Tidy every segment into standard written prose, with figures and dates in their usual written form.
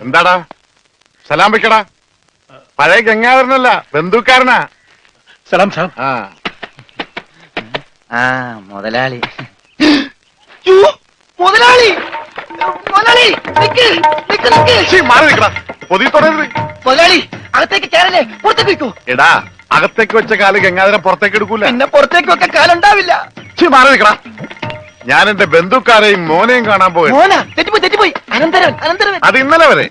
എന്താടാ സലാം വെക്കടാ. പഴയ ഗംഗാധരനല്ല, ബന്ധുക്കാരനാ. സലാം സാബ്. മുതലാളി. മുതലാളി മുതലാളി മാറി നിൽക്കടാ, പൊതി തുടരുത്. മുതലാളി അകത്തേക്ക് കയറല്ലേ, പുറത്തേക്ക് വെക്കൂ. എടാ, അകത്തേക്ക് വെച്ച കാല് ഗംഗാധരൻ പുറത്തേക്ക് എടുക്കൂല. പിന്നെ പുറത്തേക്ക് വെക്കാൻ കാലുണ്ടാവില്ല. മാറി നിൽക്കടാ. ഞാൻ എന്റെ ബന്ധുക്കാരെയും മോനെയും കാണാൻ പോയി. മോനാ തെറ്റിപ്പോയി. അനന്തരവൻ അത് ഇന്നലെ വരെ.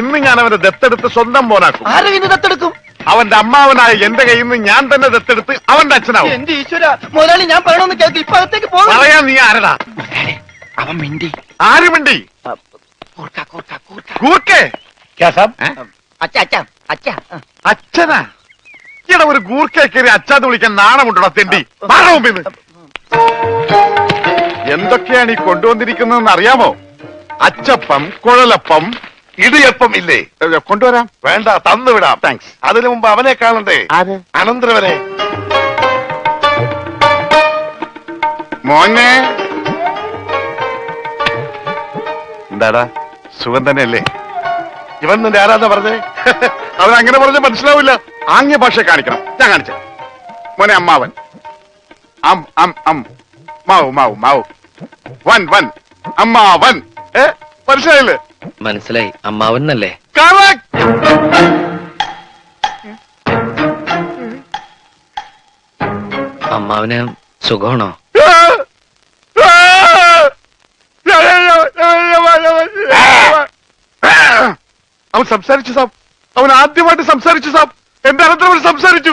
ഇന്ന് ഞാൻ അവനെ ദത്തെടുത്ത് സ്വന്തം മോനാക്കും. ആരും ഇന്ന് ദത്തെടുക്കും? അവന്റെ അമ്മാവനായ എന്റെ കയ്യിൽ നിന്ന് ഞാൻ തന്നെ ദത്തെടുത്ത് അവന്റെ അച്ഛനാവും. എന്റെ ഈശ്വര മുതലാളി, ഞാൻ പറയണമെന്ന് കേൾക്ക്. ഇപ്പൊ അകത്തേക്ക് പറയാൻ നീ ആരടാ? അവൻ മിണ്ടി. ആര് മിണ്ടി? കൂർക്കേ? അച്ഛനാ? ഇവിടെ ഒരു ഗൂർക്കയെ കയറി അച്ഛാന്ന് വിളിക്കാൻ നാണമുണ്ടോ തെണ്ടി? മുമ്പിന്ന് എന്തൊക്കെയാണ് ഈ കൊണ്ടുവന്നിരിക്കുന്നതെന്ന് അറിയാമോ? അച്ചപ്പം, കുഴലപ്പം, ഇടിയപ്പം ഇല്ലേ? കൊണ്ടുവരാം. വേണ്ട, തന്നുവിടാം. താങ്ക്സ്. അതിനു മുമ്പ് അവനെ കാണണ്ടേ? അനന്തരവനെ. മോനെ, എന്താടാ സുഖം തന്നെയല്ലേ? ഇവൻ നിന്റെ ആരാധന പറഞ്ഞേ? അവൻ അങ്ങനെ പറഞ്ഞ മനസ്സിലാവില്ല. ആംഗ്യ ഭാഷ കാണിക്കണം. ഞാൻ കാണിച്ച മോനെ. അമ്മാവൻ. മാവു മാവു മാവു. വൻ വൻ അമ്മാവൻ. മനസ്സിലായില്ലേ? മനസ്സിലായി. അമ്മാവൻ എന്നല്ലേ? അമ്മാവന് സുഖമാണോ? അവൻ സംസാരിച്ചു സാബ്. അവൻ ആദ്യമായിട്ട് സംസാരിച്ചു സാബ്. എന്റെ അനന്തരം സംസാരിച്ചു.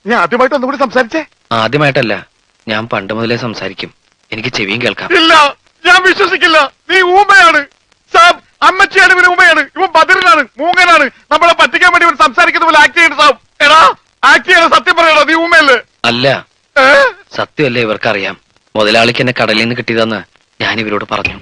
ഞാൻ ആദ്യമായിട്ട് ഒന്നുകൂടി സംസാരിച്ചേ. ആദ്യമായിട്ടല്ല, ഞാൻ പണ്ട് മുതലേ സംസാരിക്കും. എനിക്ക് ചെവിയും കേൾക്കാം. ഇല്ല, ഞാൻ വിശ്വസിക്കില്ല. നീ ഊമയാണ് സാബ്. അമ്മച്ചിയാണ് ഇവന് ഊമയാണ്. ഇവൻ ബദറിനാണ്, മൂങ്ങനാണ്. നമ്മളെ പറ്റിക്കാൻ വേണ്ടി ഇവൻ സംസാരിക്കുന്ന പോലെ ആക്ട് ചെയ്യണം സാബ്. എടാ, ആക്ട് ചെയ്യണം. സത്യം പറയണോ? നീ ഊമയല്ലേ? അല്ല, സത്യമല്ലേ ഇവർക്കറിയാം. മുതലാളിക്ക് എന്നെ കടലിൽ നിന്ന് കിട്ടിയതെന്ന് ഞാൻ ഇവരോട് പറഞ്ഞു.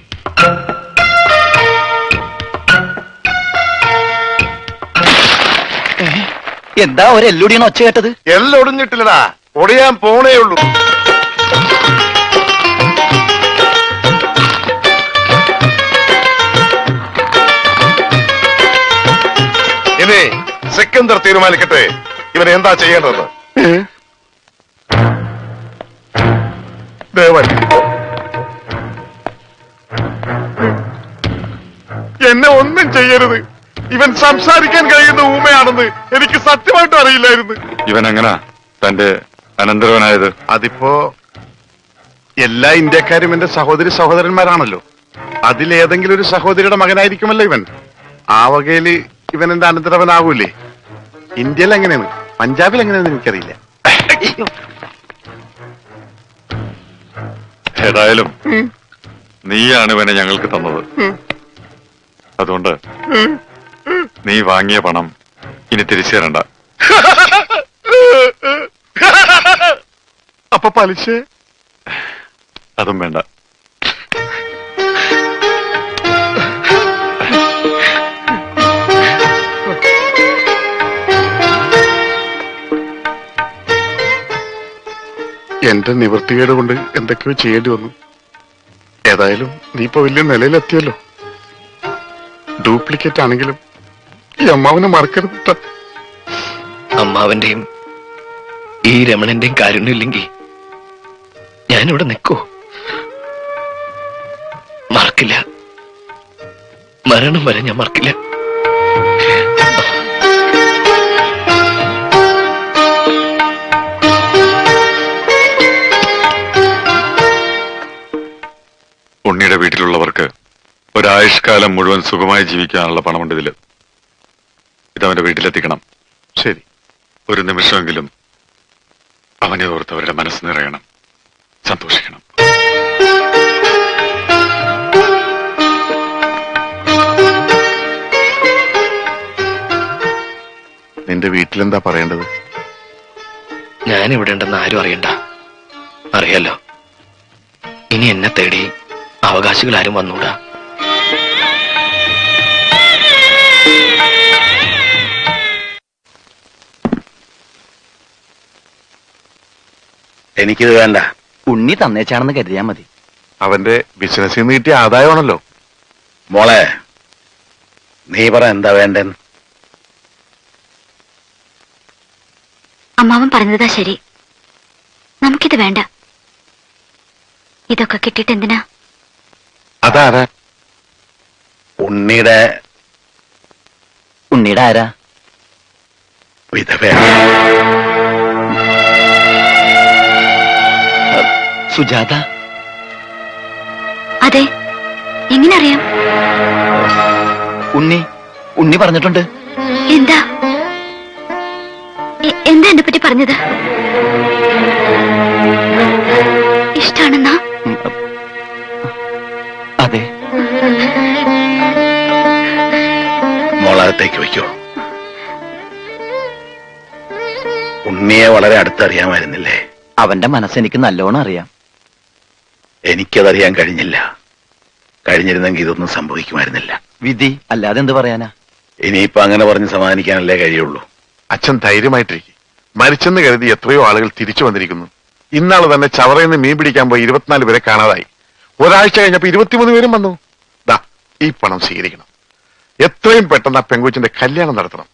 എന്താ ഒരു എല്ലുടിയാണ് ഒച്ച കേട്ടത്? എല്ലൊടിഞ്ഞിട്ടില്ലടാ, ഒടിയാൻ പോണേ ഉള്ളൂ. ഇനി സെക്കന്ദർ തീരുമാനിക്കട്ടെ ഇവൻ എന്താ ചെയ്യേണ്ടത്. ദേവൻ, എന്നെ ഒന്നും ചെയ്യരുത്. ഇവൻ സംസാരിക്കാൻ കഴിയുന്ന ഊമയാണെന്ന് എനിക്ക് സത്യമായിട്ടും അറിയില്ലായിരുന്നു. ഇവൻ എങ്ങനാ തന്റെ അനന്തരവനായത്? അതിപ്പോ എല്ലാ ഇന്ത്യക്കാരും എന്റെ സഹോദരന്മാരാണല്ലോ. അതിലേതെങ്കിലും ഒരു സഹോദരിയുടെ മകനായിരിക്കുമല്ലോ ഇവൻ. ആ വകയില് ഇവൻ എന്റെ അനന്തരവനാവൂലേ? ഇന്ത്യയിൽ എങ്ങനെയാണ്, പഞ്ചാബിൽ എങ്ങനെയാണെന്ന് എനിക്കറിയില്ല. ഏതായാലും നീയാണ് ഇവനെ ഞങ്ങൾക്ക് തന്നത്. അതുകൊണ്ട് നീ വാങ്ങിയ പണം ഇനി തിരിച്ചു തരണ്ട. അപ്പൊ പലിശ? അതും വേണ്ട. എന്റെ നിവൃത്തികേട് കൊണ്ട് എന്തൊക്കെയോ ചെയ്യേണ്ടി വന്നു. ഏതായാലും നീ ഇപ്പൊ വലിയ നിലയിലെത്തിയല്ലോ. ഡ്യൂപ്ലിക്കേറ്റ് ആണെങ്കിലും ഈ അമ്മാവനെ മറക്കരുത്. അമ്മാവന്റെയും ഈ രമണന്റെയും കാരുണ്യമില്ലെങ്കിൽ ഞാനിവിടെ നിൽക്കൂ? മറക്കില്ല. മരണം വരെ ഞാൻ മറക്കില്ല. ഉണ്ണിയുടെ വീട്ടിലുള്ളവർക്ക് ഒരായുഷ്കാലം മുഴുവൻ സുഖമായി ജീവിക്കാനുള്ള പണമുണ്ട് ഇതില്. ഇതവന്റെ വീട്ടിലെത്തിക്കണം. ശരി. ഒരു നിമിഷമെങ്കിലും അവനെ ഓർത്തവരുടെ മനസ്സ് നിറയണം, സന്തോഷിക്കണം. നിന്റെ വീട്ടിലെന്താ പറയേണ്ടത്? ഞാനിവിടെ ഉണ്ടെന്ന് ആരും അറിയണ്ട. അറിയാലോ, ഇനി എന്നെ തേടി അവകാശികൾ ആരും വന്നൂടാ. എനിക്കിത് വേണ്ട. ഉണ്ണി തന്നേച്ചാണെന്ന് കരുതിയാ മതി. അവന്റെ ബിസിനസ്സിൽ നിന്ന് കിട്ടിയ ആദായമാണല്ലോ. മോളെ, നീ പറ എന്താ വേണ്ടെന്ന്. അമ്മാവൻ പറഞ്ഞതാ ശരി. നമുക്കിത് വേണ്ട. ഇതൊക്കെ കിട്ടിയിട്ട് എന്തിനാ? അതാരാ? ഉണ്ണിയുടെ ഉണ്ണിയുടെ ആരാ? വിധവയാണ്. സുജാത? അതെ. എങ്ങനെ അറിയാം? ഉണ്ണി പറഞ്ഞിട്ടുണ്ട്. എന്താ എന്താ എന്നെ പറ്റി പറഞ്ഞത്? ഇഷ്ടാണെന്നാ? അതെ. മോളകത്തേക്ക് വയ്ക്കോ. ഉണ്ണിയെ വളരെ അടുത്തറിയാമായിരുന്നില്ലേ? അവന്റെ മനസ്സെനിക്ക് നല്ലോണം അറിയാം. എനിക്കതറിയാൻ കഴിഞ്ഞില്ല. കഴിഞ്ഞിരുന്നെങ്കിൽ ഇതൊന്നും സംഭവിക്കുമായിരുന്നില്ല. വിധി അല്ലാതെ എന്ത് പറയാനാ? ഇനിയിപ്പോ അങ്ങനെ പറഞ്ഞ് സമാധാനിക്കാനല്ലേ കഴിയുള്ളൂ. അച്ഛൻ ധൈര്യമായിട്ടിരിക്കും. മരിച്ചെന്ന് കരുതി എത്രയോ ആളുകൾ തിരിച്ചു വന്നിരിക്കുന്നു. ഇന്നാള് തന്നെ ചവറയിൽ നിന്ന് മീൻ പിടിക്കാൻ പോയി 24 പേരെ കാണാതായി. ഒരാഴ്ച കഴിഞ്ഞപ്പോ 23 പേരും വന്നു. ദാ ഈ പണം സ്വീകരിക്കണം. എത്രയും പെട്ടെന്ന് ആ പെങ്കുച്ചിന്റെ കല്യാണം നടത്തണം.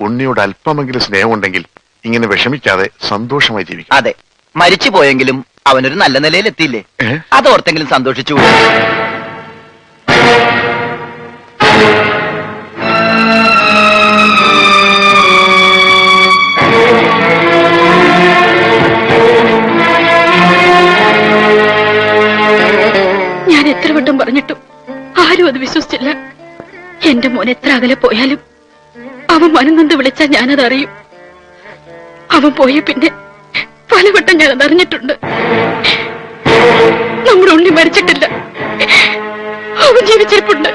ഉണ്ണിയോട് അല്പമെങ്കിലും സ്നേഹമുണ്ടെങ്കിൽ ഇങ്ങനെ വിഷമിക്കാതെ സന്തോഷമായി ജീവിക്കും. അതെ, മരിച്ചു പോയെങ്കിലും അവനൊരു നല്ല നിലയിൽ എത്തിയില്ലേ, അതോർത്തെങ്കിലും സന്തോഷിച്ചു. ഞാൻ എത്ര വട്ടം പറഞ്ഞിട്ടും ആരും അത് വിശ്വസിച്ചില്ല. എന്റെ മോൻ എത്ര അകലെ പോയാലും അവൻ മനംനൊന്ന് വിളിച്ചാൽ ഞാനത് അറിയും. അവൻ പോയ പിന്നെ പലവട്ടം ഞാനത് അറിഞ്ഞിട്ടുണ്ട്. നമ്മുടെ ഉണ്ണി മരിച്ചിട്ടില്ല, അവൻ ജീവിച്ചിരിപ്പുണ്ട്.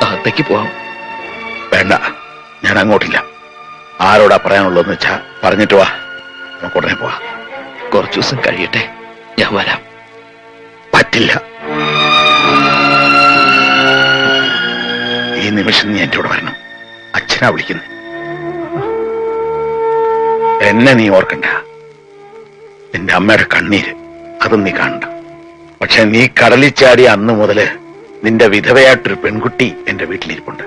അകത്തേക്ക് പോവാം. വേണ്ട, ഞാൻ അങ്ങോട്ടില്ല. ആരോടാ പറയാനുള്ളതെന്ന് വെച്ചാ പറഞ്ഞിട്ട് വാ, നമുക്ക് ഉടനെ പോവാ. കുറച്ചു ദിവസം കഴിയട്ടെ, ഞാൻ വരാം. പറ്റില്ല. ഈ നിമിഷം നീ എന്റെ കൂടെ വരണം. അച്ഛനാ വിളിക്കുന്നത്. എന്നെ നീ ഓർക്കണ്ട. നിന്റെ അമ്മയുടെ കണ്ണീര് അതും നീ കാണണ്ട. പക്ഷെ നീ കടലിൽ ചാടിയ അന്ന് മുതല് നിന്റെ വിധവയായിട്ടൊരു പെൺകുട്ടി എന്റെ വീട്ടിലിരിപ്പുണ്ട്,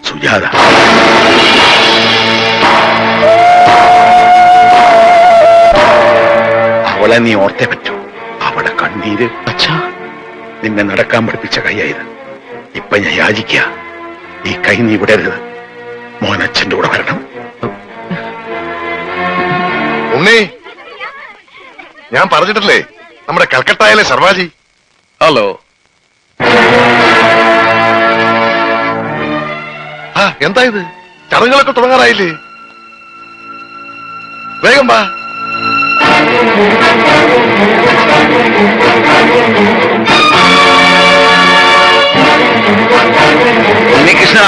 സുജാത. അവളെ നീ ഓർത്തേ പറ്റൂ. അവളുടെ കണ്ണീര് അച്ഛാ, നിന്നെ നടക്കാൻ പഠിപ്പിച്ച കൈയായത്. ഇപ്പൊ ഞാൻ യാചിക്കുക, ഈ കൈ നീ വിടരുത്. മോൻ അച്ഛന്റെ കൂടെ വരണം. ഉണ്ണി, ഞാൻ പറഞ്ഞിട്ടില്ലേ നമ്മുടെ കൽക്കട്ടയിലെ സർവാജി. ഹലോ. ആ എന്താ ഇത്? ചടങ്ങുകളൊക്കെ തുടങ്ങാറായില്ലേ? വേഗം വാ. ഉണ്ണികൃഷ്ണ,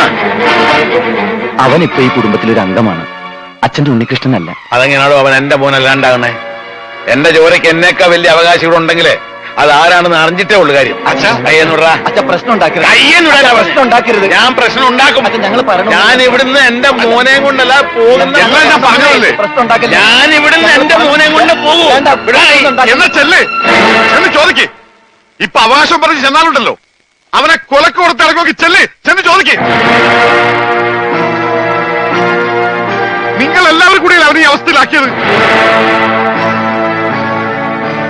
അവൻ ഇപ്പൊ ഈ കുടുംബത്തിലൊരു അംഗമാണ്. അച്ഛന്റെ ഉണ്ണികൃഷ്ണനല്ല. അതെങ്ങനെയാണോ അവൻ എന്റെ മോനല്ലാണ്ടാകണേ? എന്റെ ജോലിക്ക് എന്നേക്കാ വലിയ അവകാശികളുണ്ടെങ്കിലേ അത് ആരാണെന്ന് അറിഞ്ഞിട്ടേ ഉള്ളു കാര്യം. കയ്യെന്നുടാ. അച്ഛൻ പ്രശ്നം ഉണ്ടാക്കരുത്. കയ്യെന്നുടാ. പ്രശ്നം ഉണ്ടാക്കരുത്. ഞാൻ പ്രശ്നം ഉണ്ടാക്കും. അച്ഛൻ ഞങ്ങൾ പറഞ്ഞു. ഞാൻ ഇവിടുന്ന് എന്റെ മോനെ കൊണ്ടല്ല പോകുന്ന. എല്ലാം ഞാൻ പറഞ്ഞതല്ലേ? പ്രശ്നം ഉണ്ടാക്കരുത്. ഞാൻ ഇവിടുന്ന് എന്റെ മോനെ കൊണ്ട് പോകും. വേണ്ട, പ്രശ്നം ഉണ്ടാക്കരുത്. എന്നാ ചെല്ല്, ചെന്ന് ചോദിക്ക്. ഇപ്പൊ അവകാശം പറഞ്ഞ് ചെന്നാലുണ്ടല്ലോ, അവനെ കൊലക്ക് കൊടുത്ത് ഇറങ്ങി. ചെല്ല്, ചെന്ന് ചോദിക്ക്. നിങ്ങൾ എല്ലാവരും കൂടിയല്ലേ അവനെ ഈ അവസ്ഥയിലാക്കിയത്?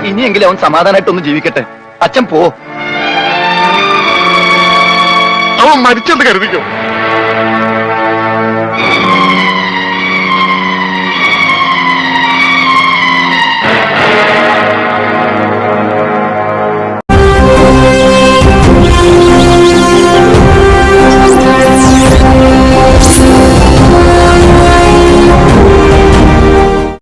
ഇനിയെങ്കിലും അവൻ സമാധാനമായിട്ടൊന്ന് ജീവിക്കട്ടെ. അച്ഛൻ പോ. അവൻ മരിച്ചെന്ന് കരുതിക്കോ.